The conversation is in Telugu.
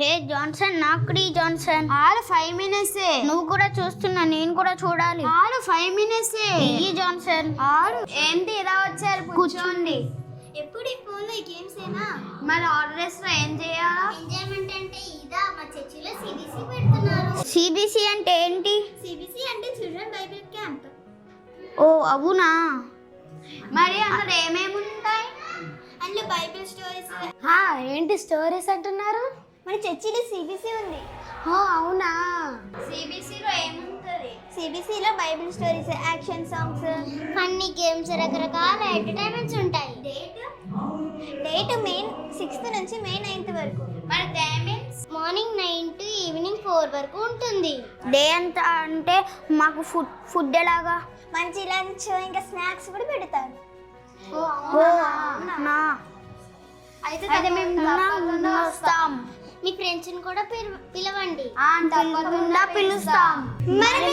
హే జాన్సన్, నాకుడి జాన్సన్. 5 minutes. నువ్వు కూడా చూస్తున్నా, నేను కూడా చూడాలి. 5 minutes. ఈ జాన్సన్. ఏంటి ఇలా వచ్చారు? కూర్చోండి. ఎప్పుడు ఈ ఫోన్లో ఈ గేమ్స్ ఏనా? మరి ఆర్డర్స్ లో ఏం చేయాలా? ఎంజాయ్మెంట్ అంటే ఇదా? మా చర్చిలో సిబిసి పెడుతున్నారు. సిబిసి అంటే ఏంటి? సిబిసి అంటే చిల్డ్రన్ బైబిల్ క్యాంప్. ఓ అవునా. మరి అక్కడ ఏమేమి ఉంటాయి? అందులో బైబిల్ స్టోరీస్. ఏంటి స్టోరీస్ అంటున్నారు? మన చర్చిలో సిబిసి ఉంది. అవునా. సిబిసిలో ఏముంటుంది? సిబిసిలో Bible stories, action songs, funny games, రకరకాల ఎంటర్టైన్మెంట్స్ ఉంటాయి. డేట్ మే 6th నుంచి మే 9th వరకు. మరి టైమింగ్స్ మార్నింగ్ 9 to ఈవినింగ్ 4 వరకు ఉంటుంది. డే అంతా అంటే మాకు ఫుడ్ ఎలాగా? మంచి లంచ్ ఇంకా స్నాక్స్ కూడా పెడతారు. నా అయితే మేము వస్తాం. మీ ఫ్రెండ్స్ని కూడా పిలవండి. తప్పకుండా పిలుస్తాం. మరి